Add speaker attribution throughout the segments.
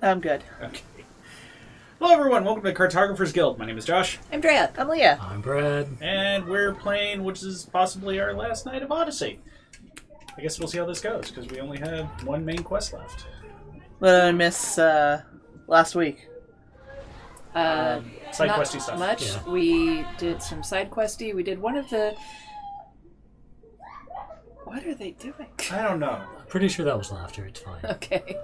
Speaker 1: I'm good.
Speaker 2: Okay. Hello, everyone. Welcome to the Cartographers Guild. My name is Josh.
Speaker 1: I'm Drea. I'm Leah.
Speaker 3: I'm Brad.
Speaker 2: And we're playing, which is possibly our last night of Odyssey. I guess we'll see how this goes, because we only have one main quest left.
Speaker 1: What did I miss last week?
Speaker 2: Side questy stuff.
Speaker 4: Much.
Speaker 3: Yeah.
Speaker 4: We did some side questy. We did one of the... What are they doing?
Speaker 2: I don't know.
Speaker 3: Pretty sure that was laughter. It's fine.
Speaker 4: Okay.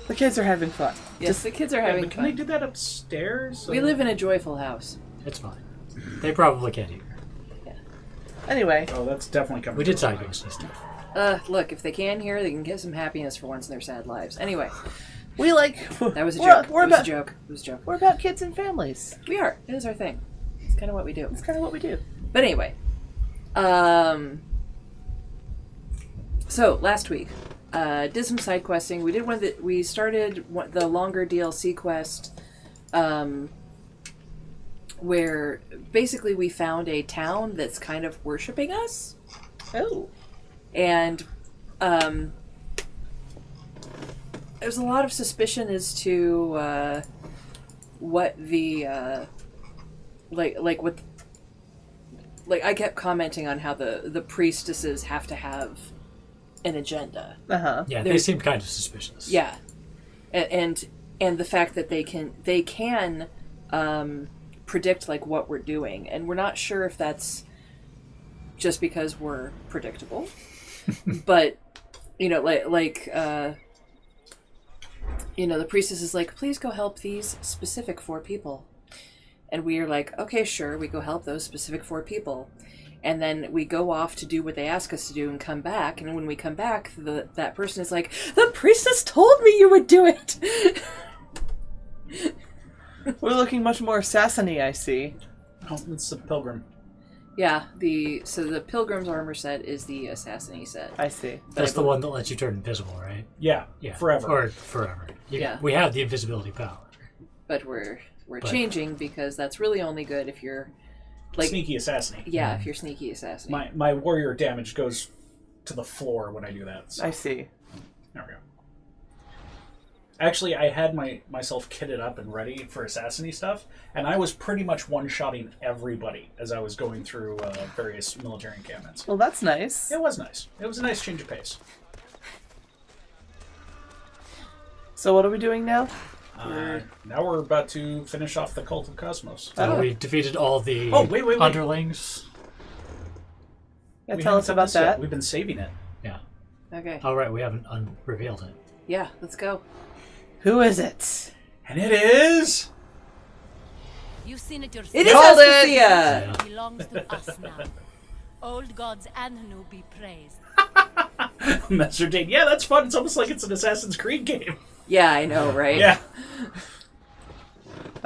Speaker 1: The kids are having fun.
Speaker 4: Yes, the kids are
Speaker 2: Yeah,
Speaker 4: having
Speaker 2: but can
Speaker 4: fun.
Speaker 2: they do that upstairs?
Speaker 4: We live in a joyful house.
Speaker 3: It's fine. They probably can't hear.
Speaker 1: Anyway,
Speaker 2: Oh, that's definitely coming.
Speaker 3: We did
Speaker 2: through.
Speaker 3: side quests and stuff.
Speaker 4: Look, if they can hear, they can get some happiness for once in their sad lives. Anyway,
Speaker 1: we like...
Speaker 4: that was a
Speaker 1: we're-
Speaker 4: joke.
Speaker 1: We're
Speaker 4: It was a
Speaker 1: about,
Speaker 4: joke. It was a joke.
Speaker 1: we're about kids and families.
Speaker 4: We are. It is our thing. It's kind of what we do.
Speaker 1: It's kind of what we do.
Speaker 4: But anyway, so last week, did some side questing. We did we started the longer DLC quest, where basically we found a town that's kind of worshiping us,
Speaker 1: Oh.
Speaker 4: and there's a lot of suspicion as to what the like I kept commenting on how the priestesses have to have an agenda.
Speaker 1: Uh-huh.
Speaker 3: Yeah, they seem kind of suspicious.
Speaker 4: Yeah, and the fact that they can predict like what we're doing, and we're not sure if that's just because we're predictable, but the priestess is like, please go help these specific 4 people. And we are like, okay, sure, we go help those specific 4 people. And then we go off to do what they ask us to do and come back. And when we come back, that person is like, the priestess told me you would do it!
Speaker 1: We're looking much more assassiny, I see.
Speaker 2: Oh, it's the pilgrim.
Speaker 4: Yeah, so the pilgrim's armor set is the assassin set.
Speaker 1: I see.
Speaker 3: That's the one that lets you turn invisible, right?
Speaker 2: Yeah. Forever.
Speaker 3: Or forever.
Speaker 4: Yeah.
Speaker 3: We have the invisibility power.
Speaker 4: But we're changing because that's really only good if you're like
Speaker 2: Sneaky assassin.
Speaker 4: Yeah, if you're sneaky assassin.
Speaker 2: My warrior damage goes to the floor when I do that. So.
Speaker 1: I see.
Speaker 2: There we go. Actually, I had myself kitted up and ready for assassin-y stuff, and I was pretty much one-shotting everybody as I was going through various military encampments.
Speaker 1: Well, that's nice.
Speaker 2: It was nice. It was a nice change of pace.
Speaker 1: So what are we doing now?
Speaker 2: Now we're about to finish off the Cult of Cosmos.
Speaker 3: So we defeated all the
Speaker 2: wait.
Speaker 3: underlings.
Speaker 1: Yeah,
Speaker 2: We
Speaker 1: tell
Speaker 2: haven't
Speaker 1: us
Speaker 2: done
Speaker 1: about
Speaker 2: this yet.
Speaker 1: that.
Speaker 2: We've been saving it.
Speaker 3: Yeah.
Speaker 4: Okay.
Speaker 3: All right, we haven't revealed it.
Speaker 4: Yeah, let's go.
Speaker 1: Who is it?
Speaker 2: And it is...
Speaker 5: You've seen it yourself.
Speaker 4: It is
Speaker 1: Called it!
Speaker 4: Aspasia!
Speaker 3: Yeah.
Speaker 5: It belongs to us now. Old gods and new be praised.
Speaker 2: Master Dane. Yeah, that's fun. It's almost like it's an Assassin's Creed game.
Speaker 4: Yeah, I know, right?
Speaker 2: Yeah.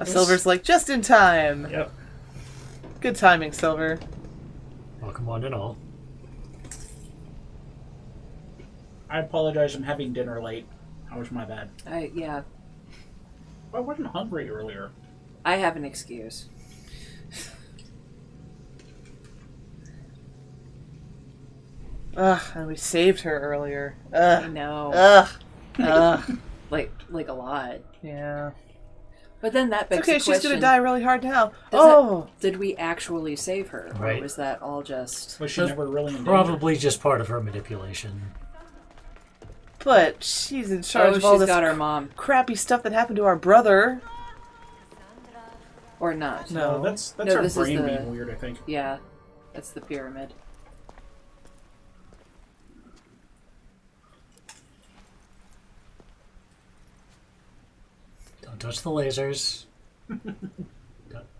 Speaker 1: Silver's like, just in time.
Speaker 2: Yep.
Speaker 1: Good timing, Silver.
Speaker 3: Welcome one and all.
Speaker 2: I apologize. I'm having dinner late. That was my bad.
Speaker 4: Yeah.
Speaker 2: I wasn't hungry earlier.
Speaker 4: I have an excuse.
Speaker 1: Ugh, and we saved her earlier.
Speaker 4: I
Speaker 1: Ugh.
Speaker 4: know.
Speaker 1: Ugh.
Speaker 4: Like a lot.
Speaker 1: Yeah.
Speaker 4: But then that begs
Speaker 1: Okay,
Speaker 4: the
Speaker 1: she's
Speaker 4: question.
Speaker 1: gonna die really hard now.
Speaker 4: Does did we actually save her?
Speaker 3: Right.
Speaker 4: Or was that all just...
Speaker 2: Was she never really in danger?
Speaker 3: Probably just part of her manipulation.
Speaker 1: But she's in charge
Speaker 4: Oh,
Speaker 1: of all
Speaker 4: she's
Speaker 1: this
Speaker 4: got her mom.
Speaker 1: crappy stuff that happened to our brother.
Speaker 4: Or not.
Speaker 1: No.
Speaker 2: That's
Speaker 4: No,
Speaker 2: our
Speaker 4: this is
Speaker 2: brain
Speaker 4: the-
Speaker 2: being weird, I think.
Speaker 4: Yeah. That's the pyramid.
Speaker 3: Don't touch the lasers.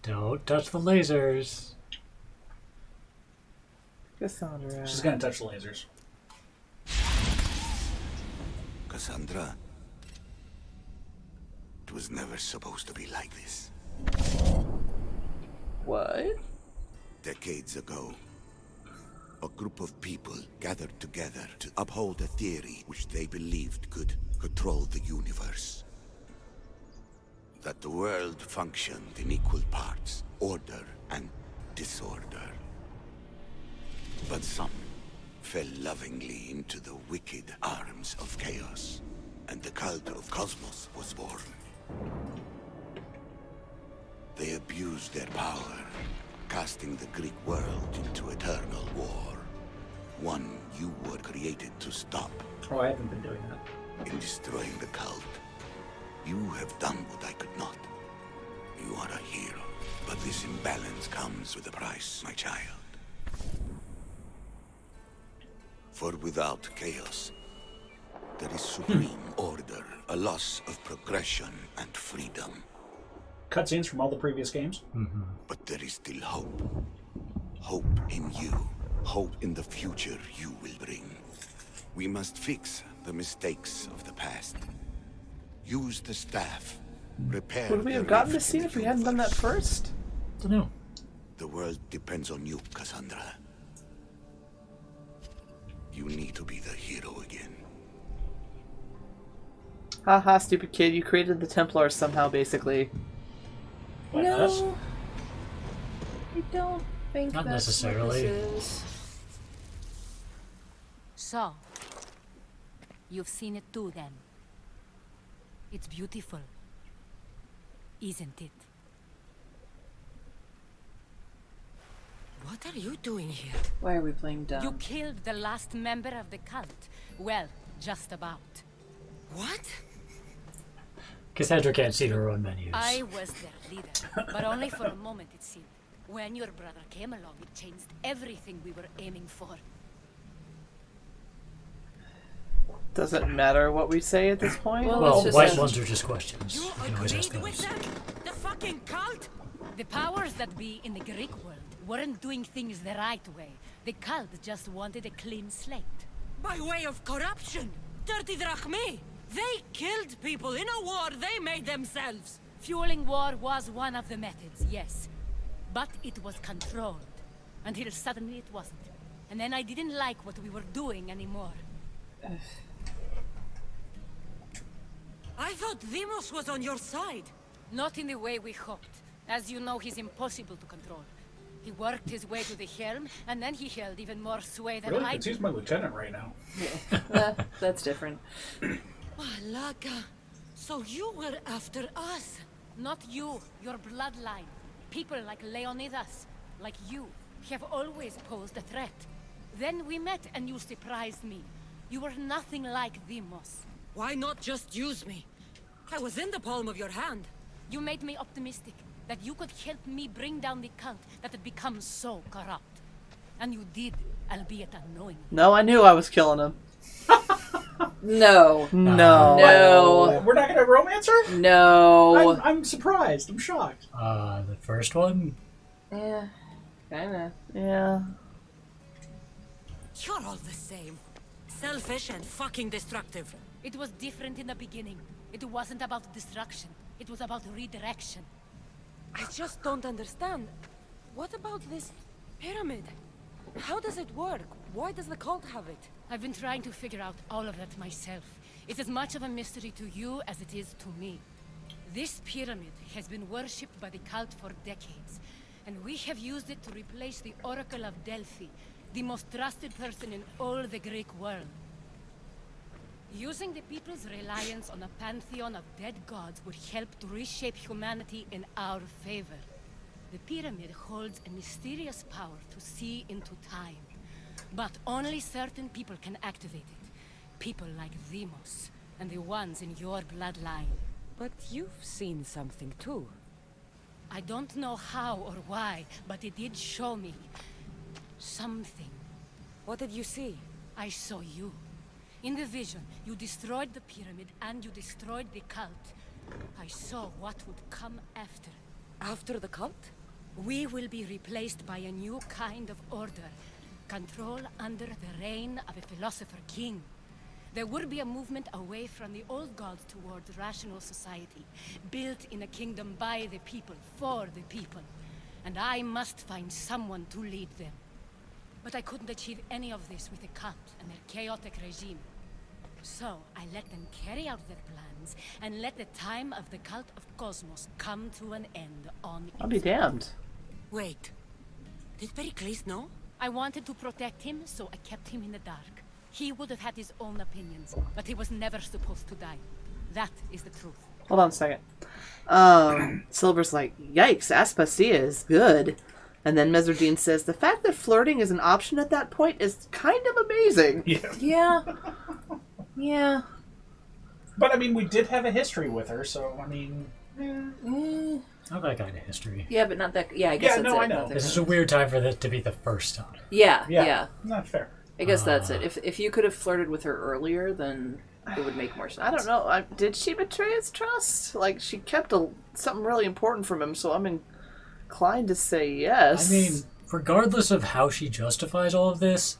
Speaker 3: Don't touch the lasers.
Speaker 1: Cassandra.
Speaker 2: She's gonna touch the lasers.
Speaker 6: Cassandra, it was never supposed to be like this.
Speaker 1: What?
Speaker 6: Decades ago, a group of people gathered together to uphold a theory which they believed could control the universe. That the world functioned in equal parts, order and disorder. But some fell lovingly into the wicked arms of chaos, and and the cult of Cosmos was born. They abused their power, casting the Greek world into eternal war. One you were created to stop.
Speaker 2: Oh, I haven't been doing that.
Speaker 6: In destroying the cult, you have done what I could not. You are a hero, but this imbalance comes with a price, my child. For without chaos, there is supreme order, a loss of progression and freedom.
Speaker 2: Cutscenes from all the previous games.
Speaker 6: But there is still hope. Hope in you. Hope in the future you will bring. We must fix the mistakes of the past. Use the staff. Repair.
Speaker 1: Would we have
Speaker 6: the
Speaker 1: gotten
Speaker 6: rift
Speaker 1: this scene
Speaker 6: in
Speaker 1: if
Speaker 6: the
Speaker 1: we hadn't done that
Speaker 6: universe.
Speaker 1: first?
Speaker 3: Don't know.
Speaker 6: The world depends on you, Cassandra. You need to be the hero again.
Speaker 1: Haha, stupid kid, you created the Templars somehow, basically.
Speaker 2: What,
Speaker 4: No,
Speaker 2: us?
Speaker 4: I don't think
Speaker 3: Not
Speaker 4: that's
Speaker 3: necessarily.
Speaker 4: what this is.
Speaker 5: So, you've seen it too then. It's beautiful, isn't it?
Speaker 7: What are you doing here?
Speaker 4: Why are we playing dumb?
Speaker 5: You killed the last member of the cult. Well, just about.
Speaker 7: What?
Speaker 3: Cassandra can't see her own menus.
Speaker 5: I was their leader, but only for a moment it seemed. When your brother came along, it changed everything we were aiming for.
Speaker 1: Doesn't matter what we say at this point.
Speaker 4: Well,
Speaker 3: Well,
Speaker 4: let's just
Speaker 3: white
Speaker 4: ask-
Speaker 3: ones are just questions.
Speaker 7: You
Speaker 3: can always ask
Speaker 7: agreed with
Speaker 3: those.
Speaker 7: them? The fucking cult?
Speaker 5: The powers that be in the Greek world weren't doing things the right way. The cult just wanted a clean slate.
Speaker 7: By way of corruption. Dirty drachmi. They killed people in a war they made themselves.
Speaker 5: Fueling war was one of the methods, yes. But it was controlled. Until suddenly it wasn't. And then I didn't like what we were doing anymore.
Speaker 7: I thought Demos was on your side.
Speaker 5: Not in the way we hoped. As you know, he's impossible to control. He worked his way to the helm, and then he held even more sway than
Speaker 2: Really?
Speaker 5: I
Speaker 2: Because
Speaker 5: did.
Speaker 2: he's my lieutenant right now.
Speaker 4: That's different.
Speaker 7: Malaga. So you were after us.
Speaker 5: Not you, your bloodline. People like Leonidas, like you, have always posed a threat. Then we met and you surprised me. You were nothing like Demos.
Speaker 7: Why not just use me? I was in the palm of your hand.
Speaker 5: You made me optimistic that you could help me bring down the cult that had become so corrupt. And you did, albeit unknowingly.
Speaker 1: No, I knew I was killing him.
Speaker 4: No.
Speaker 1: No.
Speaker 4: No.
Speaker 2: We're not going to romance her?
Speaker 4: No.
Speaker 2: I'm surprised. I'm shocked.
Speaker 3: The first one?
Speaker 4: Yeah. Kinda.
Speaker 1: Yeah.
Speaker 7: You're all the same. Selfish and fucking destructive.
Speaker 5: It was different in the beginning. It wasn't about destruction. It was about redirection.
Speaker 7: I just don't understand. What about this pyramid? How does it work? Why does the cult have it?
Speaker 5: I've been trying to figure out all of that myself. It's as much of a mystery to you as it is to me. This pyramid has been worshipped by the cult for decades, and we have used it to replace the Oracle of Delphi, the most trusted person in all the Greek world. Using the people's reliance on a pantheon of dead gods would help to reshape humanity in our favor. The pyramid holds a mysterious power to see into time. But only certain people can activate it. People like Demos, and the ones in your bloodline.
Speaker 7: But you've seen something too.
Speaker 5: I don't know how or why, but it did show me something.
Speaker 7: What did you see?
Speaker 5: I saw you. In the vision, you destroyed the pyramid and you destroyed the cult. I saw what would come after.
Speaker 7: After the cult?
Speaker 5: We will be replaced by a new kind of order. Control under the reign of a philosopher king. There would be a movement away from the old gods towards rational society, built in a kingdom by the people, for the people. And I must find someone to lead them. But I couldn't achieve any of this with the cult and their chaotic regime. So I let them carry out their plans, and let the time of the cult of Cosmos come to an end on
Speaker 1: I'll be
Speaker 5: its
Speaker 1: damned.
Speaker 7: Wait. Did Pericles know?
Speaker 5: I wanted to protect him, so I kept him in the dark. He would have had his own opinions, but he was never supposed to die. That is the truth.
Speaker 1: Hold on a second. Silver's like, yikes, Aspasia is good. And then Meserdine says, the fact that flirting is an option at that point is kind of amazing.
Speaker 2: Yeah.
Speaker 4: Yeah. Yeah.
Speaker 2: But I mean, we did have a history with her, so I mean.
Speaker 3: Not that kind of history.
Speaker 4: Yeah, but not that. Yeah, I guess
Speaker 2: Yeah,
Speaker 4: that's
Speaker 2: no,
Speaker 4: it.
Speaker 2: I know.
Speaker 4: Not that
Speaker 3: This is
Speaker 4: kind
Speaker 3: a weird time for that to be the first time.
Speaker 4: Yeah,
Speaker 2: Yeah.
Speaker 4: yeah.
Speaker 2: Not fair.
Speaker 4: I guess that's it. If you could have flirted with her earlier, then it would make more sense.
Speaker 1: I don't know. Did she betray his trust? Like, she kept something really important from him, so I'm inclined to say yes.
Speaker 3: I mean, regardless of how she justifies all of this,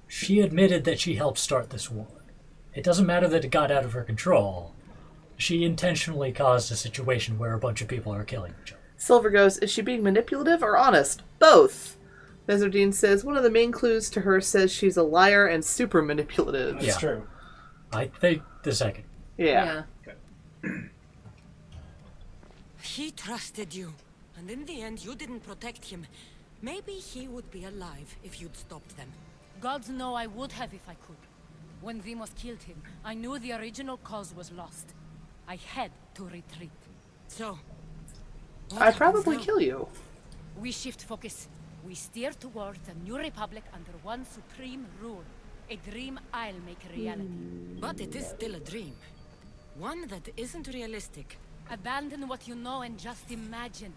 Speaker 3: she admitted that she helped start this war. It doesn't matter that it got out of her control. She intentionally caused a situation where a bunch of people are killing each other.
Speaker 1: Silver goes, is she being manipulative or honest? Both. Meserdine says, one of the main clues to her says she's a liar and super manipulative.
Speaker 2: That's
Speaker 3: Yeah.
Speaker 2: true.
Speaker 3: I think the second.
Speaker 1: Yeah.
Speaker 7: He trusted you, and in the end you didn't protect him. Maybe he would be alive if you'd stopped them.
Speaker 5: Gods know I would have if I could. When Vimos killed him, I knew the original cause was lost. I had to retreat.
Speaker 7: So, what
Speaker 1: I'd
Speaker 7: happens
Speaker 1: probably
Speaker 7: now?
Speaker 1: kill you.
Speaker 5: We shift focus. We steer towards a new republic under one supreme rule. A dream I'll make a reality.
Speaker 7: But it is still a dream. One that isn't realistic.
Speaker 5: Abandon what you know and just imagine.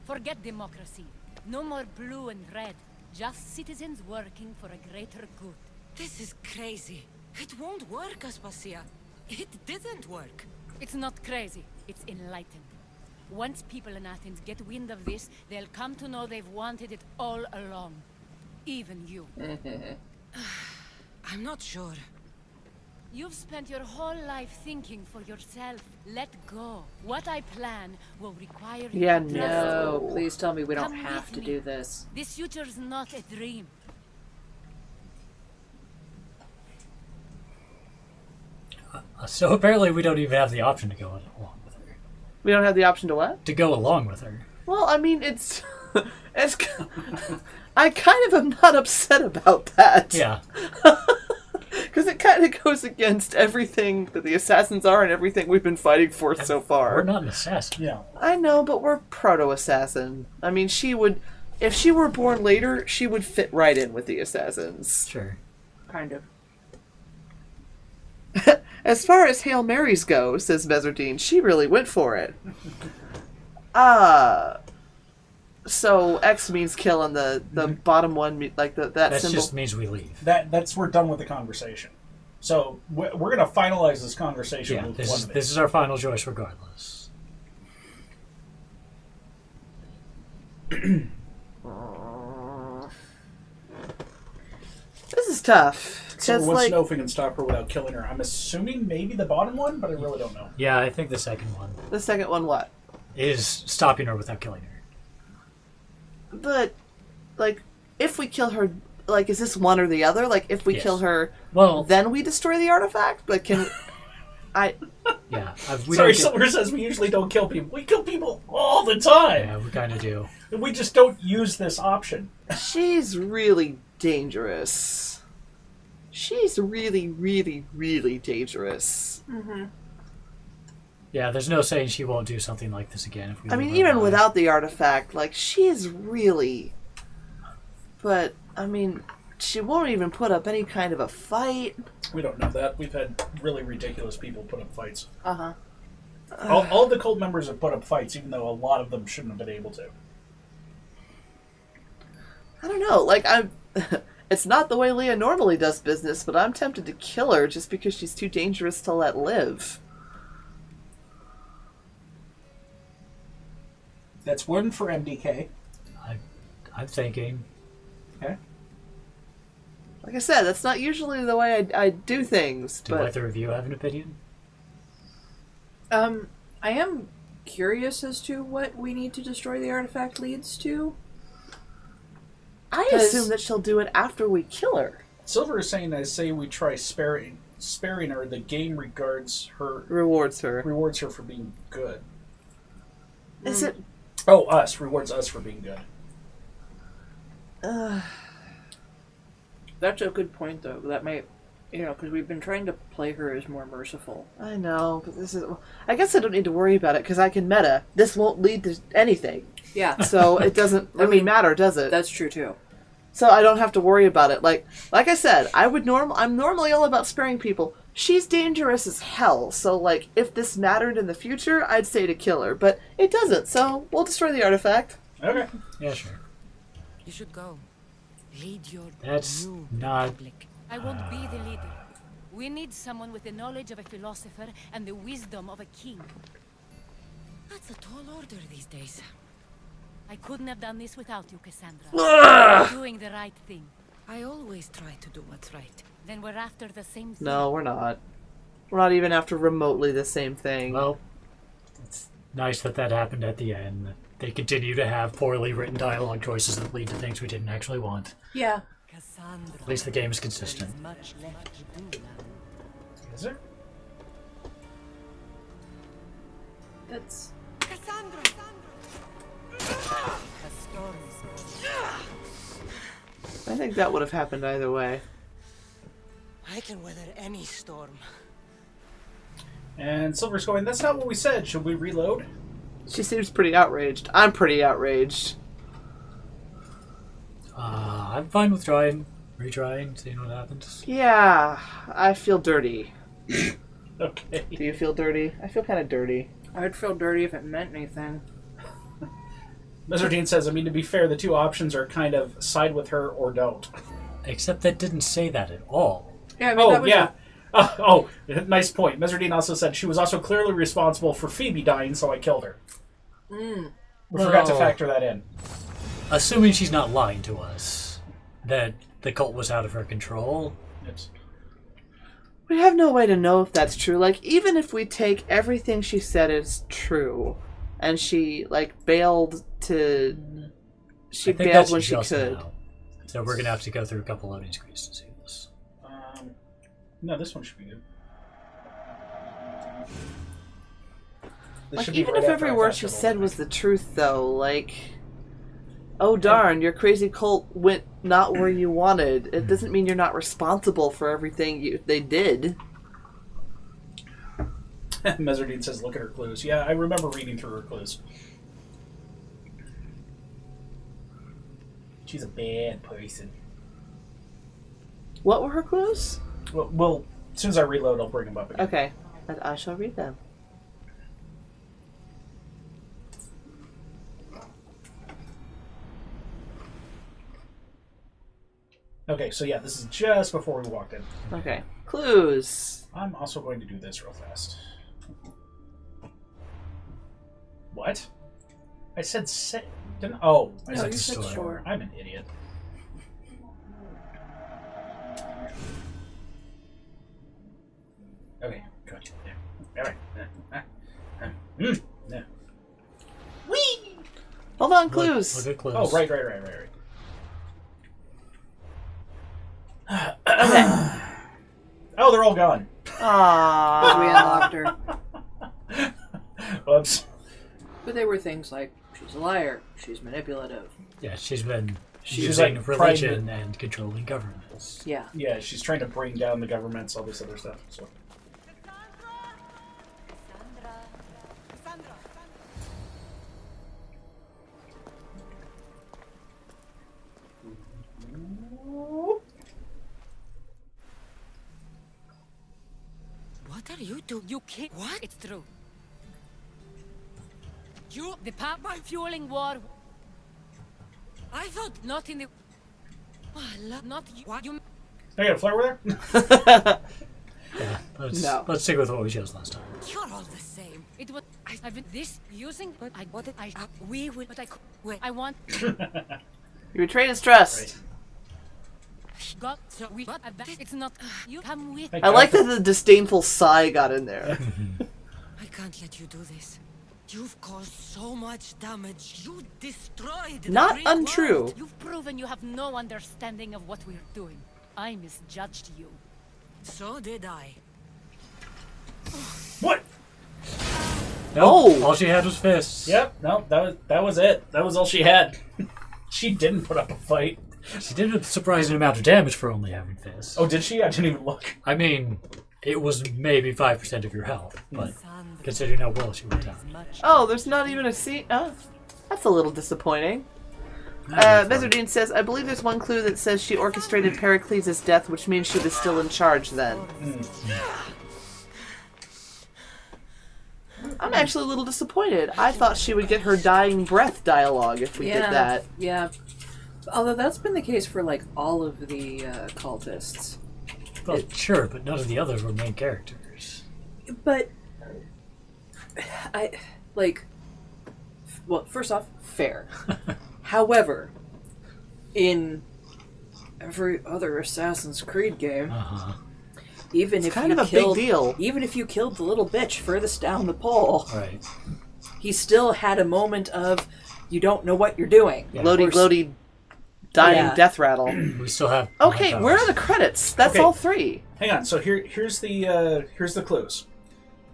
Speaker 5: Forget democracy. No more blue and red. Just citizens working for a greater good.
Speaker 7: This is crazy. It won't work, Aspasia. It didn't work.
Speaker 5: It's not crazy. It's enlightened. Once people in Athens get wind of this, they'll come to know they've wanted it all along. Even you.
Speaker 7: I'm not sure.
Speaker 5: You've spent your whole life thinking for yourself. Let go. What I plan will require you
Speaker 1: Yeah,
Speaker 5: to trust
Speaker 1: no.
Speaker 5: me.
Speaker 4: Oh, please tell me we don't
Speaker 5: Come
Speaker 4: have
Speaker 5: with
Speaker 4: to
Speaker 5: me.
Speaker 4: do this.
Speaker 5: This future's not a dream.
Speaker 3: So apparently we don't even have the option to go along with her.
Speaker 1: We don't have the option to what?
Speaker 3: To go along with her.
Speaker 1: Well, I mean, it's... it's... I kind of am not upset about that.
Speaker 3: Yeah.
Speaker 1: Because it kind of goes against everything that the assassins are and everything we've been fighting for so far.
Speaker 3: We're not an assassin.
Speaker 2: Yeah.
Speaker 1: I know, but we're proto-assassin. I mean, she would... If she were born later, she would fit right in with the assassins.
Speaker 3: Sure.
Speaker 1: Kind of. As far as Hail Marys go, says Meserdine, she really went for it. So X means kill and the bottom one, like that
Speaker 3: That
Speaker 1: symbol.
Speaker 3: just means we leave.
Speaker 2: That's we're done with the conversation. So we're gonna finalize this conversation
Speaker 3: Yeah,
Speaker 2: with
Speaker 3: this
Speaker 2: one
Speaker 3: is
Speaker 2: of
Speaker 3: this is our final choice regardless.
Speaker 1: This is tough.
Speaker 2: So
Speaker 1: Because,
Speaker 2: what's
Speaker 1: like,
Speaker 2: Snowfin can stop her without killing her? I'm assuming maybe the bottom one, but I really don't know.
Speaker 3: Yeah, I think the second one
Speaker 1: the second one, what?
Speaker 3: is stopping her without killing her.
Speaker 1: But, like, if we kill her, like, is this one or the other? Like, if we
Speaker 3: Yes.
Speaker 1: kill her,
Speaker 3: Well,
Speaker 1: then we destroy the artifact? Like, can...
Speaker 3: yeah. We
Speaker 2: Sorry,
Speaker 3: don't get-
Speaker 2: Silver says we usually don't kill people. We kill people all the time.
Speaker 3: Yeah, we kind of do.
Speaker 2: We just don't use this option.
Speaker 1: She's really dangerous. She's really, really, really dangerous.
Speaker 3: Yeah, there's no saying she won't do something like this again if we
Speaker 1: I
Speaker 3: leave
Speaker 1: mean,
Speaker 3: her
Speaker 1: even
Speaker 3: alive.
Speaker 1: without the artifact, like, she's really... But, I mean, she won't even put up any kind of a fight.
Speaker 2: We don't know that. We've had really ridiculous people put up fights.
Speaker 1: Uh-huh.
Speaker 2: All the cult members have put up fights, even though a lot of them shouldn't have been able to.
Speaker 1: I don't know, like, I'm... It's not the way Leah normally does business, but I'm tempted to kill her just because she's too dangerous to let live.
Speaker 2: That's one for MDK.
Speaker 3: I'm thinking.
Speaker 2: Okay.
Speaker 1: Like I said, that's not usually the way I do things,
Speaker 3: Do
Speaker 1: but...
Speaker 3: either of you have an opinion?
Speaker 4: I am curious as to what we need to destroy the artifact leads to.
Speaker 1: I
Speaker 4: 'Cause-
Speaker 1: assume that she'll do it after we kill her.
Speaker 2: Silver is saying that say we try sparing her, the game rewards her for being good.
Speaker 1: Is it...
Speaker 2: Oh, rewards us for being good.
Speaker 4: That's a good point, though. That might You know, because we've been trying to play her as more merciful.
Speaker 1: I know, but this is... I guess I don't need to worry about it, because I can meta. This won't lead to anything.
Speaker 4: Yeah.
Speaker 1: So it doesn't really matter, does it?
Speaker 4: That's true, too.
Speaker 1: So I don't have to worry about it. Like I said, I'm normally all about sparing people. She's dangerous as hell, so, like, if this mattered in the future, I'd say to kill her. But it doesn't, so we'll destroy the artifact.
Speaker 2: Okay.
Speaker 3: Yeah, sure.
Speaker 7: You should go. Lead your
Speaker 3: That's
Speaker 7: new
Speaker 3: not...
Speaker 7: republic.
Speaker 5: I won't be the leader. We need someone with the knowledge of a philosopher and the wisdom of a king.
Speaker 7: That's a tall order these days.
Speaker 5: I couldn't have done this without you, Cassandra.
Speaker 1: Ugh!
Speaker 5: You're doing the right thing.
Speaker 7: I always try to do what's right.
Speaker 5: Then we're after the same thing.
Speaker 1: No, we're not. We're not even after remotely the same thing.
Speaker 3: Well, it's nice that happened at the end. They continue to have poorly written dialogue choices that lead to things we didn't actually want.
Speaker 4: Yeah.
Speaker 7: Cassandra.
Speaker 3: At least the game is consistent.
Speaker 7: There's much left to do now.
Speaker 2: Is there?
Speaker 4: That's...
Speaker 7: Cassandra! A storm is
Speaker 1: I think that would have happened either way.
Speaker 7: I can weather any storm.
Speaker 2: And Silver's going, that's not what we said. Should we reload?
Speaker 1: She seems pretty outraged. I'm pretty outraged.
Speaker 3: I'm fine with retrying, seeing what happens.
Speaker 1: Yeah, I feel dirty.
Speaker 2: Okay.
Speaker 1: Do you feel dirty? I feel kind of dirty.
Speaker 4: I'd feel dirty if it meant anything.
Speaker 2: Mezzardine says, I mean, to be fair, the two options are kind of side with her or don't.
Speaker 3: Except that didn't say that at all.
Speaker 4: Yeah, I mean, that was
Speaker 2: Nice point. Mezzardine also said she was also clearly responsible for Phoebe dying, so I killed her. We forgot to factor that in.
Speaker 3: Assuming she's not lying to us, that the cult was out of her control.
Speaker 2: It's...
Speaker 1: We have no way to know if that's true. Like, even if we take everything she said as true, and she, like, bailed to... She
Speaker 3: I think
Speaker 1: bailed
Speaker 3: that's
Speaker 1: when she
Speaker 3: just
Speaker 1: could.
Speaker 3: now. So we're going to have to go through a couple loading screens to see this.
Speaker 2: No, this one should be good. This
Speaker 1: Like,
Speaker 2: should be
Speaker 1: even
Speaker 2: right
Speaker 1: if
Speaker 2: after
Speaker 1: every
Speaker 2: our
Speaker 1: word she
Speaker 2: festival.
Speaker 1: said was the truth, though, like... Oh, darn, your crazy cult went not where you wanted. It doesn't mean you're not responsible for everything they did.
Speaker 2: Mezzardine says, look at her clues. Yeah, I remember reading through her clues. She's a bad person.
Speaker 1: What were her clues?
Speaker 2: Well, as soon as I reload, I'll bring them up again.
Speaker 1: Okay, I shall read them.
Speaker 2: Okay, so yeah, this is just before we walked in.
Speaker 1: Okay. Clues.
Speaker 2: I'm also going to do this real fast. What? I said didn't... Oh, I
Speaker 4: No,
Speaker 2: said
Speaker 4: you said
Speaker 2: store.
Speaker 4: store.
Speaker 2: I'm an idiot. Okay, good. Yeah. All right. Yeah.
Speaker 1: Whee! Hold on,
Speaker 3: Look
Speaker 1: clues.
Speaker 3: at clues.
Speaker 2: Oh, right.
Speaker 1: Okay.
Speaker 2: Oh, they're all gone.
Speaker 1: Aww.
Speaker 4: we unlocked her.
Speaker 2: Whoops.
Speaker 4: But they were things like, she's a liar, she's manipulative.
Speaker 3: Yeah, she's been
Speaker 2: She's
Speaker 3: using
Speaker 2: like
Speaker 3: religion and controlling governments.
Speaker 4: Yeah.
Speaker 2: Yeah, she's trying to bring down the governments, all this other stuff. So.
Speaker 7: What are you doing?
Speaker 5: You can't.
Speaker 7: What?
Speaker 5: It's true. The power fueling war.
Speaker 7: I thought
Speaker 5: Not in the.
Speaker 7: oh, I love
Speaker 5: Not you.
Speaker 7: What?
Speaker 5: You
Speaker 2: I got a flare there?
Speaker 3: Yeah,
Speaker 1: No.
Speaker 3: let's stick with what we chose last time.
Speaker 7: you're all the same.
Speaker 5: It was. I've been this using.
Speaker 7: But
Speaker 5: I.
Speaker 7: what did
Speaker 5: I.
Speaker 7: we will.
Speaker 5: But I.
Speaker 7: Wait.
Speaker 5: I want.
Speaker 1: You betrayed his trust.
Speaker 5: God. So we. But it's not. You come with.
Speaker 2: Thank
Speaker 1: I
Speaker 2: God
Speaker 1: like
Speaker 2: for-
Speaker 1: that the disdainful sigh got in there.
Speaker 7: I can't let you do this. You've caused so much damage. You destroyed the
Speaker 1: Not
Speaker 7: Greek
Speaker 1: untrue.
Speaker 7: world.
Speaker 5: You've proven you have no understanding of what we're doing. I misjudged you.
Speaker 7: So did I.
Speaker 2: What?
Speaker 3: Nope,
Speaker 1: Oh!
Speaker 3: all she had was fists.
Speaker 2: Yep, no, that was it. That was all she had. She didn't put up a fight.
Speaker 3: She did a surprising amount of damage for only having fists.
Speaker 2: Oh, did she? I didn't even look.
Speaker 3: I mean, it was maybe 5% of your health, but considering how well she went down.
Speaker 1: Oh, there's not even a scene. Oh, that's a little disappointing. Mesardine says, I believe there's one clue that says she orchestrated Pericles' death, which means she was still in charge then. I'm actually a little disappointed. I thought she would get her dying breath dialogue if we did that.
Speaker 4: Yeah. Although that's been the case for, like, all of the cultists.
Speaker 3: Well, sure, but none of the others were main characters.
Speaker 4: But, well, first off, fair. However, in every other Assassin's Creed game, even
Speaker 1: It's
Speaker 4: if
Speaker 1: kind
Speaker 4: you
Speaker 1: of a
Speaker 4: killed,
Speaker 1: big deal.
Speaker 4: even if you killed the little bitch furthest down the pole,
Speaker 3: Right.
Speaker 4: he still had a moment of you don't know what you're doing.
Speaker 3: Yeah.
Speaker 1: Loady, dying
Speaker 4: Yeah.
Speaker 1: death rattle.
Speaker 3: We still have...
Speaker 1: Okay, where are the credits? That's
Speaker 2: Okay.
Speaker 1: all three.
Speaker 2: Hang on. So here's the clues.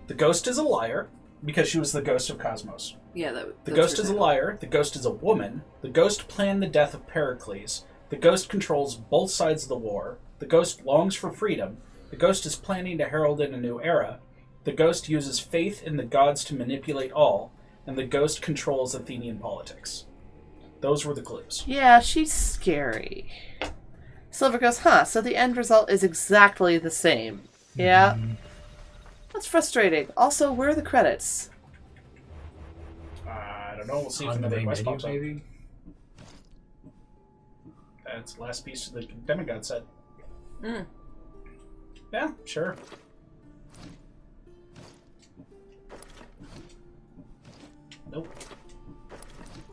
Speaker 2: The ghost is a liar because she was the ghost of Cosmos.
Speaker 4: Yeah,
Speaker 2: The ghost is a liar. The ghost is a woman. The ghost planned the death of Pericles. The ghost controls both sides of the war. The ghost longs for freedom. The ghost is planning to herald in a new era. The ghost uses faith in the gods to manipulate all. And the ghost controls Athenian politics. Those were the clues.
Speaker 1: Yeah, she's scary. Silver goes, so the end result is exactly the same. Yeah. That's frustrating. Also, where are the credits?
Speaker 2: I don't know. We'll see if
Speaker 3: On the
Speaker 2: another
Speaker 3: main
Speaker 2: quest
Speaker 3: menu,
Speaker 2: pops up.
Speaker 3: maybe?
Speaker 2: That's the last piece of the demigod set.
Speaker 4: Mm.
Speaker 2: Yeah, sure. Nope.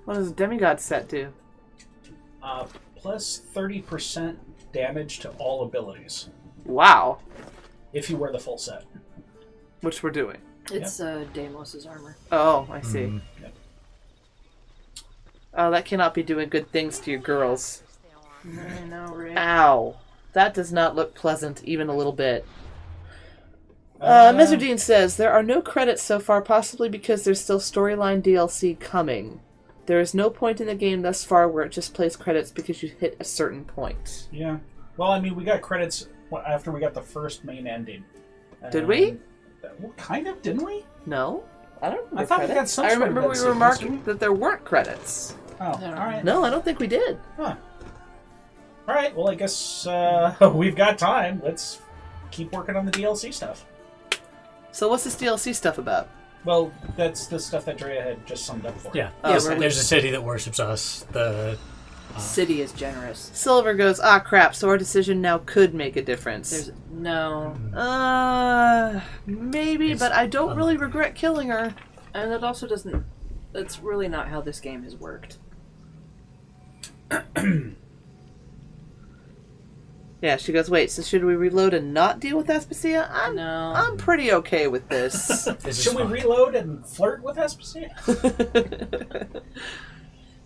Speaker 1: What does a demigod set do?
Speaker 2: Plus 30% damage to all abilities
Speaker 1: Wow.
Speaker 2: if you wear the full set.
Speaker 1: Which we're doing.
Speaker 4: It's Deimos' armor.
Speaker 1: Oh, I see.
Speaker 2: Yep.
Speaker 1: Oh, that cannot be doing good things to your girls.
Speaker 4: I know, right?
Speaker 1: Ow. That does not look pleasant, even a little bit. Mesardine says, there are no credits so far, possibly because there's still storyline DLC coming. There is no point in the game thus far where it just plays credits because you hit a certain point.
Speaker 2: Yeah. Well, I mean, we got credits after we got the first main ending.
Speaker 1: Did we?
Speaker 2: Well, kind of, didn't we?
Speaker 1: No? I don't remember
Speaker 2: I thought we
Speaker 1: credits.
Speaker 2: got some
Speaker 1: I
Speaker 2: sort of
Speaker 1: remember we
Speaker 2: cutscene,
Speaker 1: remarking
Speaker 2: didn't
Speaker 1: that there weren't credits.
Speaker 2: Oh, all right.
Speaker 1: No, I don't think we did.
Speaker 2: Huh. All right. Well, I guess we've got time. Let's keep working on the DLC stuff.
Speaker 1: So what's this DLC stuff about?
Speaker 2: Well, that's the stuff that Drea had just summed up for.
Speaker 3: Yeah.
Speaker 1: Oh,
Speaker 3: There's a city that worships us. The
Speaker 4: City is generous.
Speaker 1: Silver goes, crap, so our decision now could make a difference.
Speaker 4: There's no,
Speaker 1: Maybe,
Speaker 3: It's
Speaker 1: but I don't really regret killing her.
Speaker 4: and it also doesn't. That's really not how this game has worked.
Speaker 1: Yeah, she goes, wait, so should we reload and not deal with Aspasia?
Speaker 4: No.
Speaker 1: I'm pretty okay with this.
Speaker 3: this is
Speaker 2: Should we
Speaker 3: fun.
Speaker 2: reload and flirt with Aspasia?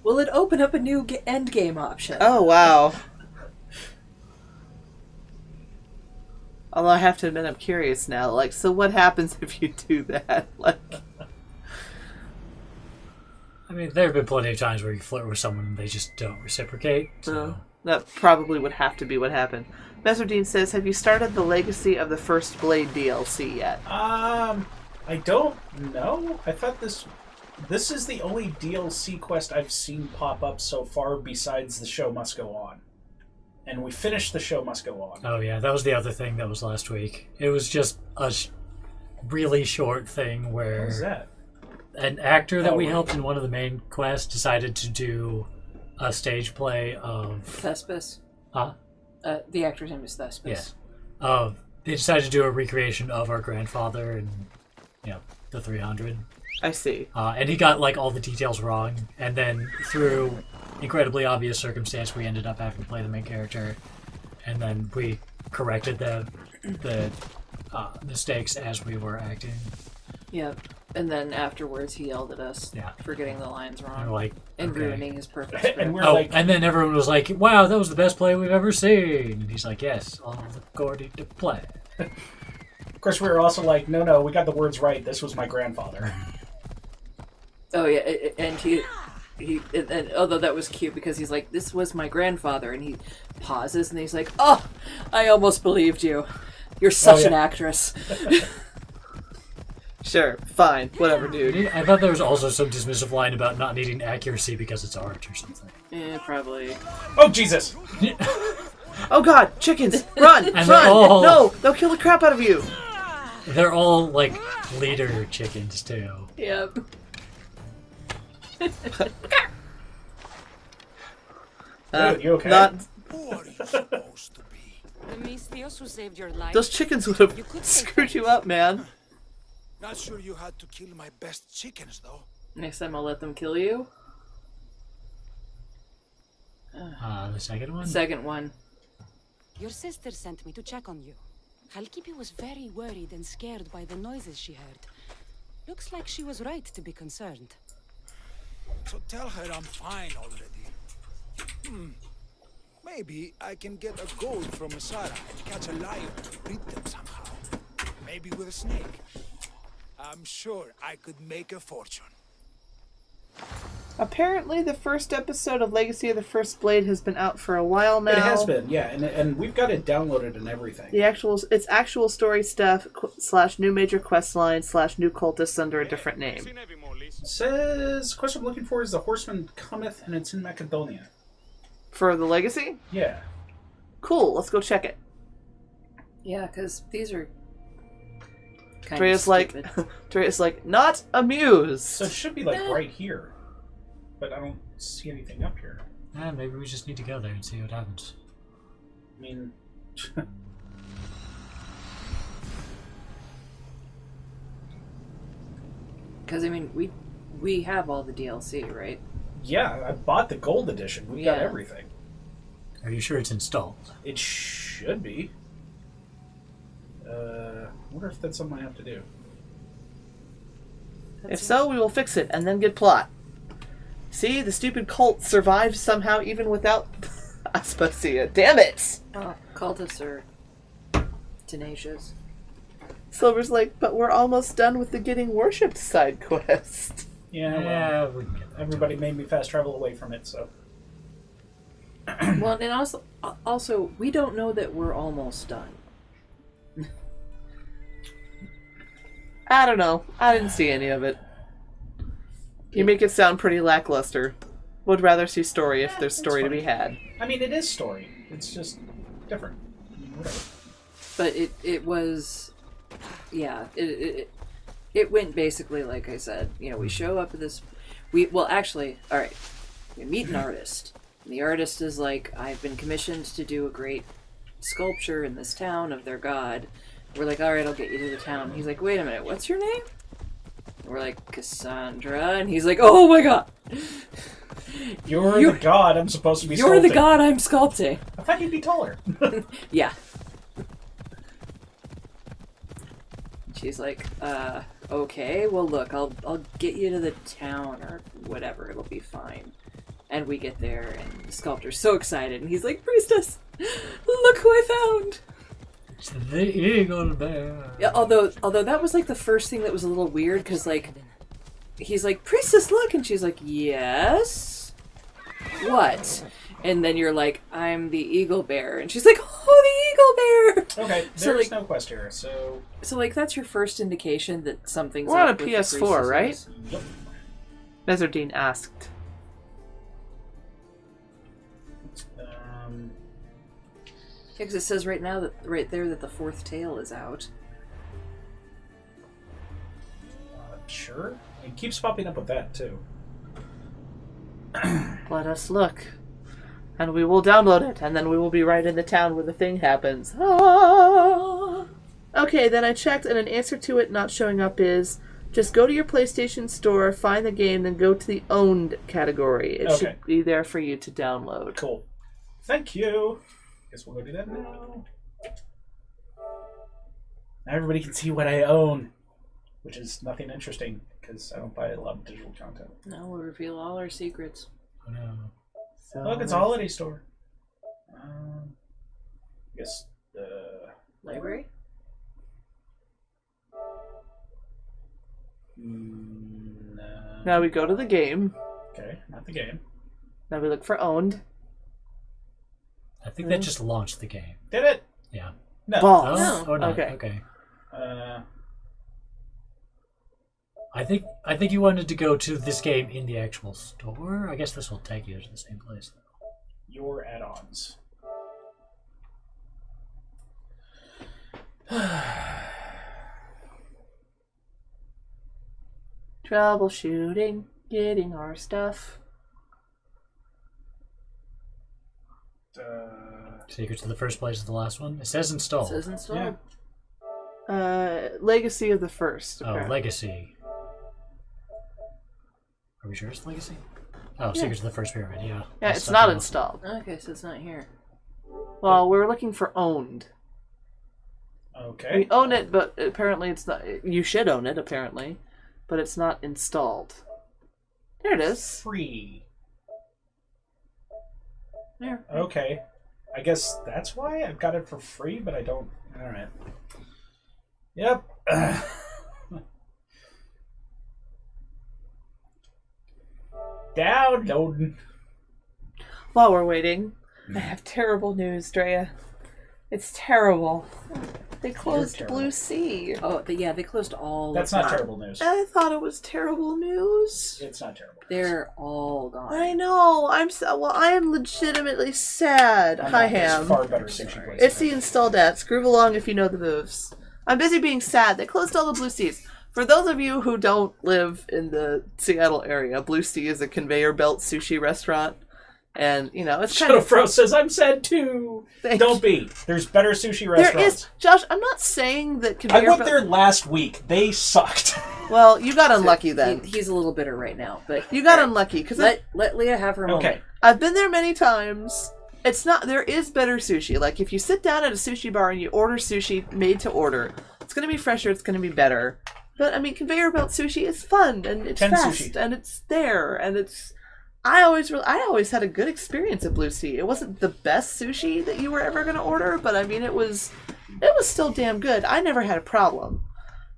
Speaker 4: Will it open up a new end game option?
Speaker 1: Oh, wow. Although I have to admit, I'm curious now. Like, so what happens if you do that? Like,
Speaker 3: I mean, there have been plenty of times where you flirt with someone and they just don't reciprocate. So.
Speaker 1: that probably would have to be what happened. Mesardine says, have you started the Legacy of the First Blade DLC yet?
Speaker 2: I don't know. I thought this is the only DLC quest I've seen pop up so far besides The Show Must Go On. And we finished The Show Must Go On.
Speaker 3: Oh, yeah, that was the other thing that was last week. It was just a really short thing where
Speaker 2: What was that?
Speaker 3: an actor that we
Speaker 2: really?
Speaker 3: helped in one of the main quests decided to do a stage play of...
Speaker 4: Thespis.
Speaker 3: Huh?
Speaker 4: The actor's name is Thespis.
Speaker 3: Yeah. They decided to do a recreation of our grandfather and, the 300.
Speaker 1: I see.
Speaker 3: And he got, all the details wrong. And then through incredibly obvious circumstance, we ended up having to play the main character. And then we corrected the mistakes as we were acting.
Speaker 4: Yep. And then afterwards, he yelled at us
Speaker 3: Yeah.
Speaker 4: for getting the lines wrong
Speaker 3: And we're like,
Speaker 4: and
Speaker 3: okay.
Speaker 4: ruining his perfect script.
Speaker 2: And we're
Speaker 3: Oh,
Speaker 2: like,
Speaker 3: and then everyone was like, wow, that was the best play we've ever seen. And he's like, yes, all according to play.
Speaker 2: of course, we were also like, no, we got the words right. This was my grandfather.
Speaker 4: Oh yeah, and and although that was cute because he's like, this was my grandfather, and he pauses and he's like, oh, I almost believed you. You're such an actress.
Speaker 1: Sure, fine, whatever, dude.
Speaker 3: I thought there was also some dismissive line about not needing accuracy because it's art or something.
Speaker 4: Probably.
Speaker 2: Oh, Jesus!
Speaker 1: Oh god, chickens! Run!
Speaker 3: And
Speaker 1: Run!
Speaker 3: all-
Speaker 1: No! They'll kill the crap out of you!
Speaker 3: They're all, like, leader chickens, too.
Speaker 4: Yep.
Speaker 2: Dude, you okay?
Speaker 1: Not...
Speaker 6: Who are you supposed to be?
Speaker 7: The Mystios who saved your life.
Speaker 1: Those chickens would have
Speaker 7: You could say
Speaker 1: screwed you up, man.
Speaker 6: Not sure you had to kill my best chickens, though.
Speaker 4: Next time I'll let them kill you.
Speaker 3: The second one?
Speaker 4: Second one.
Speaker 7: Your sister sent me to check on you. Halkipi was very worried and scared by the noises she heard. Looks like she was right to be concerned.
Speaker 6: So tell her I'm fine already. Maybe I can get a gold from Asara and catch a lion and breed them somehow. Maybe with a snake. I'm sure I could make a fortune.
Speaker 1: Apparently, the first episode of Legacy of the First Blade has been out for a while now.
Speaker 2: It has been, yeah, and we've got it downloaded and everything.
Speaker 1: It's actual story stuff / new major quest line / new cultists under a different name.
Speaker 2: It says, question I'm looking for is the Horseman cometh and it's in Macedonia.
Speaker 1: For the Legacy?
Speaker 2: Yeah.
Speaker 1: Cool, let's go check it.
Speaker 4: Yeah, because these are kind
Speaker 1: Drea's like, not amused.
Speaker 2: So it should be like right here. But I don't see anything up here.
Speaker 3: Maybe we just need to go there and see what happens.
Speaker 2: I mean...
Speaker 4: Because, I mean, we have all the DLC, right?
Speaker 2: yeah, I bought the gold edition. We've got everything.
Speaker 3: Are you sure it's installed?
Speaker 2: It should be. I wonder if that's something I have to do.
Speaker 1: If so, we will fix it and then get plot. See, the stupid cult survived somehow even without Aspasia. Damn it!
Speaker 4: Oh, cultists are tenacious.
Speaker 1: Silver's like, but we're almost done with the getting worshipped side quest.
Speaker 2: Yeah, well,
Speaker 3: We can get there.
Speaker 2: everybody made me fast travel away from it, so...
Speaker 4: Well, and also, we don't know that we're almost done.
Speaker 1: I don't know. I didn't see any of it. You make it sound pretty lackluster. Would rather see story if there's story to be had.
Speaker 2: I mean, it is story. It's just different. I mean, whatever.
Speaker 4: But it was, yeah, it went basically like I said. You know, we show up at this, well actually, all right, we meet an artist. And the artist is like, I've been commissioned to do a great sculpture in this town of their god. We're like, all right, I'll get you to the town. He's like, wait a minute, what's your name? And we're like, Cassandra, and he's like, oh my god,
Speaker 2: You're the god I'm supposed to be
Speaker 4: you're
Speaker 2: sculpting.
Speaker 4: the god I'm sculpting.
Speaker 2: I thought you'd be taller.
Speaker 4: Yeah. She's like, okay, well look, I'll get you to the town or whatever, it'll be fine. And we get there and the sculptor's so excited and he's like, priestess, look who I found.
Speaker 3: It's the eagle bear.
Speaker 4: Yeah, although that was like the first thing that was a little weird because like he's like, priestess, look, and she's like, yes, what? And then you're like, I'm the eagle bear, and she's like, oh, the eagle bear.
Speaker 2: Okay,
Speaker 4: So,
Speaker 2: there's
Speaker 4: like-
Speaker 2: no quest here, so...
Speaker 4: So like that's your first indication that something's
Speaker 1: We're on
Speaker 4: up
Speaker 1: a
Speaker 4: with the
Speaker 1: PS4, right?
Speaker 4: priestesses.
Speaker 2: Yep.
Speaker 1: Mezzardine asked.
Speaker 4: Yeah, because it says right now that right there that the fourth tale is out.
Speaker 2: Sure. It keeps popping up with that, too.
Speaker 1: Let us look. And we will download it, and then we will be right in the town where the thing happens. Ah! Okay, then I checked, and an answer to it not showing up is just go to your PlayStation Store, find the game, then go to the owned category. It
Speaker 2: Okay.
Speaker 1: should be there for you to download.
Speaker 2: Cool. Thank you. Guess we'll go do that now. Now everybody can see what I own, which is nothing interesting because I don't buy a lot of digital content.
Speaker 4: Now we'll reveal all our secrets.
Speaker 3: Oh no.
Speaker 1: So
Speaker 2: Look, it's a holiday store. I guess the
Speaker 4: Library?
Speaker 2: no.
Speaker 1: Now we go to the game.
Speaker 2: Okay, not the game.
Speaker 1: Now we look for owned.
Speaker 3: I think that just launched the game.
Speaker 2: Did it?
Speaker 3: Yeah.
Speaker 2: No.
Speaker 1: Balls.
Speaker 3: Oh, or not.
Speaker 1: Okay.
Speaker 3: Okay.
Speaker 2: Uh,
Speaker 3: I think you wanted to go to this game in the actual store. I guess this will take you to the same place.
Speaker 2: your add-ons.
Speaker 1: Troubleshooting, getting our stuff.
Speaker 3: Secrets of the first place is the last one. It says install.
Speaker 4: It says installed.
Speaker 1: Legacy of the First.
Speaker 3: Oh,
Speaker 1: apparently.
Speaker 3: Legacy. Are we sure it's Legacy? Oh, Secrets of the First Pyramid, yeah.
Speaker 1: Yeah,
Speaker 3: That's
Speaker 1: it's
Speaker 3: something
Speaker 1: not
Speaker 3: else.
Speaker 1: installed.
Speaker 4: Okay, so it's not here.
Speaker 1: Well, we're looking for owned.
Speaker 2: Okay.
Speaker 1: We own it, but apparently it's not. You should own it, apparently, but it's not installed. There it is.
Speaker 2: Free.
Speaker 1: There.
Speaker 2: Okay. I guess that's why I've got it for free, but I don't... Alright. Yep. Downloading.
Speaker 1: While we're waiting, I have terrible news, Drea. It's terrible. They closed
Speaker 2: terrible.
Speaker 1: Blue Sea.
Speaker 4: Oh, they closed all.
Speaker 2: That's
Speaker 4: of
Speaker 2: not
Speaker 4: them.
Speaker 2: terrible news.
Speaker 1: I thought it was terrible news.
Speaker 2: It's not terrible.
Speaker 4: They're all gone.
Speaker 1: I know. I am legitimately sad.
Speaker 2: I'm
Speaker 1: Hi,
Speaker 2: not. There's
Speaker 1: Ham.
Speaker 2: far better sushi places.
Speaker 1: It's the installed at. Groove along if you know the moves. I'm busy being sad. They closed all the Blue Seas. For those of you who don't live in the Seattle area, Blue Sea is a conveyor belt sushi restaurant. And, you know, it's kind
Speaker 2: Shadow
Speaker 1: of...
Speaker 2: Fro says, I'm sad too.
Speaker 1: Thank
Speaker 2: Don't be. There's better sushi restaurants.
Speaker 1: There is... Josh, I'm not saying that
Speaker 2: I
Speaker 1: conveyor
Speaker 2: went
Speaker 1: belt...
Speaker 2: there last week. They sucked.
Speaker 1: Well, you got unlucky then.
Speaker 4: He's a little bitter right now, but
Speaker 1: You got unlucky, because
Speaker 4: let Leah have her moment.
Speaker 2: Okay.
Speaker 1: I've been there many times. It's not... There is better sushi. Like, if you sit down at a sushi bar and you order sushi made to order, it's going to be fresher, it's going to be better. But, I mean, conveyor belt sushi is fun, and it's
Speaker 2: Ten
Speaker 1: fast,
Speaker 2: sushi.
Speaker 1: and it's there, and it's... I always had a good experience at Blue Sea. It wasn't the best sushi that you were ever going to order, but, I mean, it was still damn good. I never had a problem.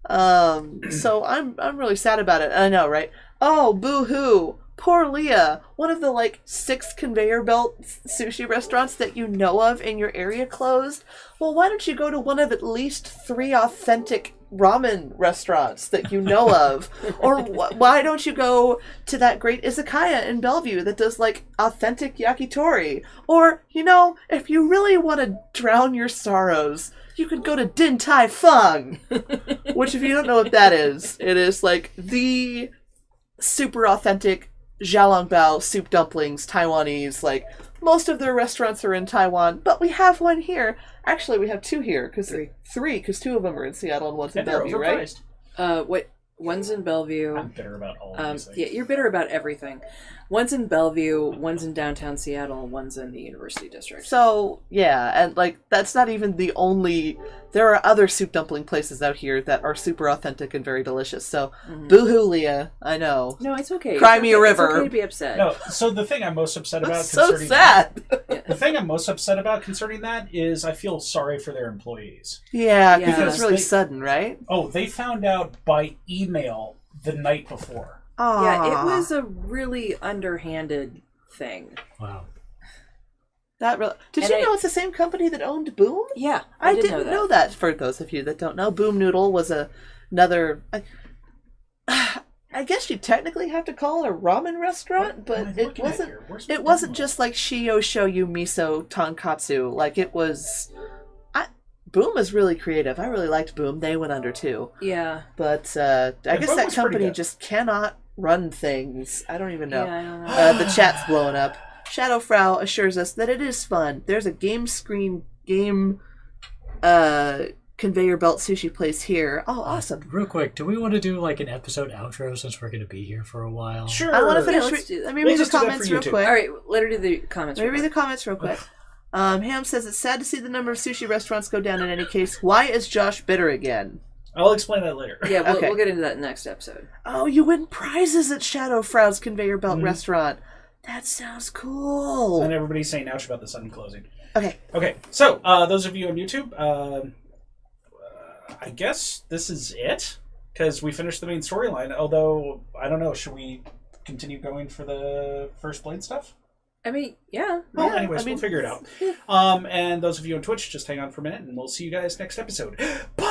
Speaker 1: So I'm really sad about it. I know, right? Oh, boo-hoo. Poor Leah. One of the, 6 conveyor belt sushi restaurants that you know of in your area closed. Well, why don't you go to one of at least 3 authentic ramen restaurants that you know of? Or why don't you go to that great izakaya in Bellevue that does, authentic yakitori? Or, if you really want to drown your sorrows, you could go to Din Tai Fung. Which, if you don't know what that is, it is, the super authentic Xiaolongbao soup dumplings, Taiwanese. Most of their restaurants are in Taiwan, but we have one here. Actually, we have 2 here, because 3, because 2 of them are in Seattle and one's in
Speaker 2: And they're
Speaker 1: Bellevue, right?
Speaker 2: overpriced.
Speaker 4: One's in Bellevue.
Speaker 2: I'm bitter about all of these things.
Speaker 4: Yeah, you're bitter about everything. One's in Bellevue, one's in downtown Seattle, and one's in the University District.
Speaker 1: So, yeah, and, that's not even the only... There are other soup dumpling places out here that are super authentic and very delicious, so boo-hoo, Leah, I know.
Speaker 4: No, it's okay.
Speaker 1: Cry
Speaker 4: It's
Speaker 1: me a
Speaker 4: okay.
Speaker 1: river.
Speaker 4: It's okay to be upset.
Speaker 2: No, so the thing I'm most upset about
Speaker 1: That's so
Speaker 2: concerning
Speaker 1: sad!
Speaker 2: the thing I'm most upset about concerning that is I feel sorry for their employees.
Speaker 1: Yeah, because
Speaker 4: Yeah.
Speaker 1: it was really
Speaker 2: They-
Speaker 1: sudden, right?
Speaker 2: Oh, they found out by email the night before.
Speaker 4: Yeah, it was a really underhanded thing.
Speaker 3: Wow.
Speaker 1: That really... Did
Speaker 4: And
Speaker 1: you
Speaker 4: I-
Speaker 1: know it's the same company that owned Boom?
Speaker 4: Yeah,
Speaker 1: I
Speaker 4: did
Speaker 1: didn't know that. For those of you that don't know, Boom Noodle was another... I guess you technically have to call it a ramen restaurant,
Speaker 2: What am I
Speaker 1: but it
Speaker 2: looking at
Speaker 1: wasn't...
Speaker 2: here? Where's my
Speaker 1: It wasn't
Speaker 2: download?
Speaker 1: just like Shio Shoyu Miso Tonkatsu. It was... Boom is really creative. I really liked Boom. They went under too.
Speaker 4: Yeah.
Speaker 1: But I guess
Speaker 2: Boom
Speaker 1: that
Speaker 2: was pretty
Speaker 1: company
Speaker 2: good.
Speaker 1: just cannot run things. I don't even know.
Speaker 4: Yeah, I don't know.
Speaker 1: The chat's blowing up. Shadowfrau assures us that it is fun. There's a game conveyor belt sushi place here. Oh, awesome.
Speaker 3: Real quick, do we want to do an episode outro since we're going to be here for a while?
Speaker 2: Sure.
Speaker 1: I want to finish.
Speaker 4: let's do that.
Speaker 1: Let me
Speaker 2: We'll
Speaker 1: read the
Speaker 2: just do that
Speaker 1: comments
Speaker 2: for
Speaker 1: real
Speaker 2: YouTube.
Speaker 1: quick.
Speaker 4: All right, let her do the comments.
Speaker 1: Let me read
Speaker 4: real
Speaker 1: the comments real quick. Ham says it's sad to see the number of sushi restaurants go down in any case. Why is Josh bitter again?
Speaker 2: I'll explain that later.
Speaker 4: quick. Yeah,
Speaker 1: Okay.
Speaker 4: we'll get into that next episode.
Speaker 1: Oh, you win prizes at Shadowfrau's conveyor belt restaurant. That sounds cool.
Speaker 2: And everybody's saying ouch about the sudden closing.
Speaker 1: Okay.
Speaker 2: Okay, so those of you on YouTube, I guess this is it because we finished the main storyline. Although I don't know, should we continue going for the First Blade stuff?
Speaker 4: I mean, yeah.
Speaker 2: Well,
Speaker 1: Yeah,
Speaker 2: anyways,
Speaker 1: I mean-
Speaker 2: we'll figure it out. And those of you on Twitch, just hang on for a minute, and we'll see you guys next episode. Bye!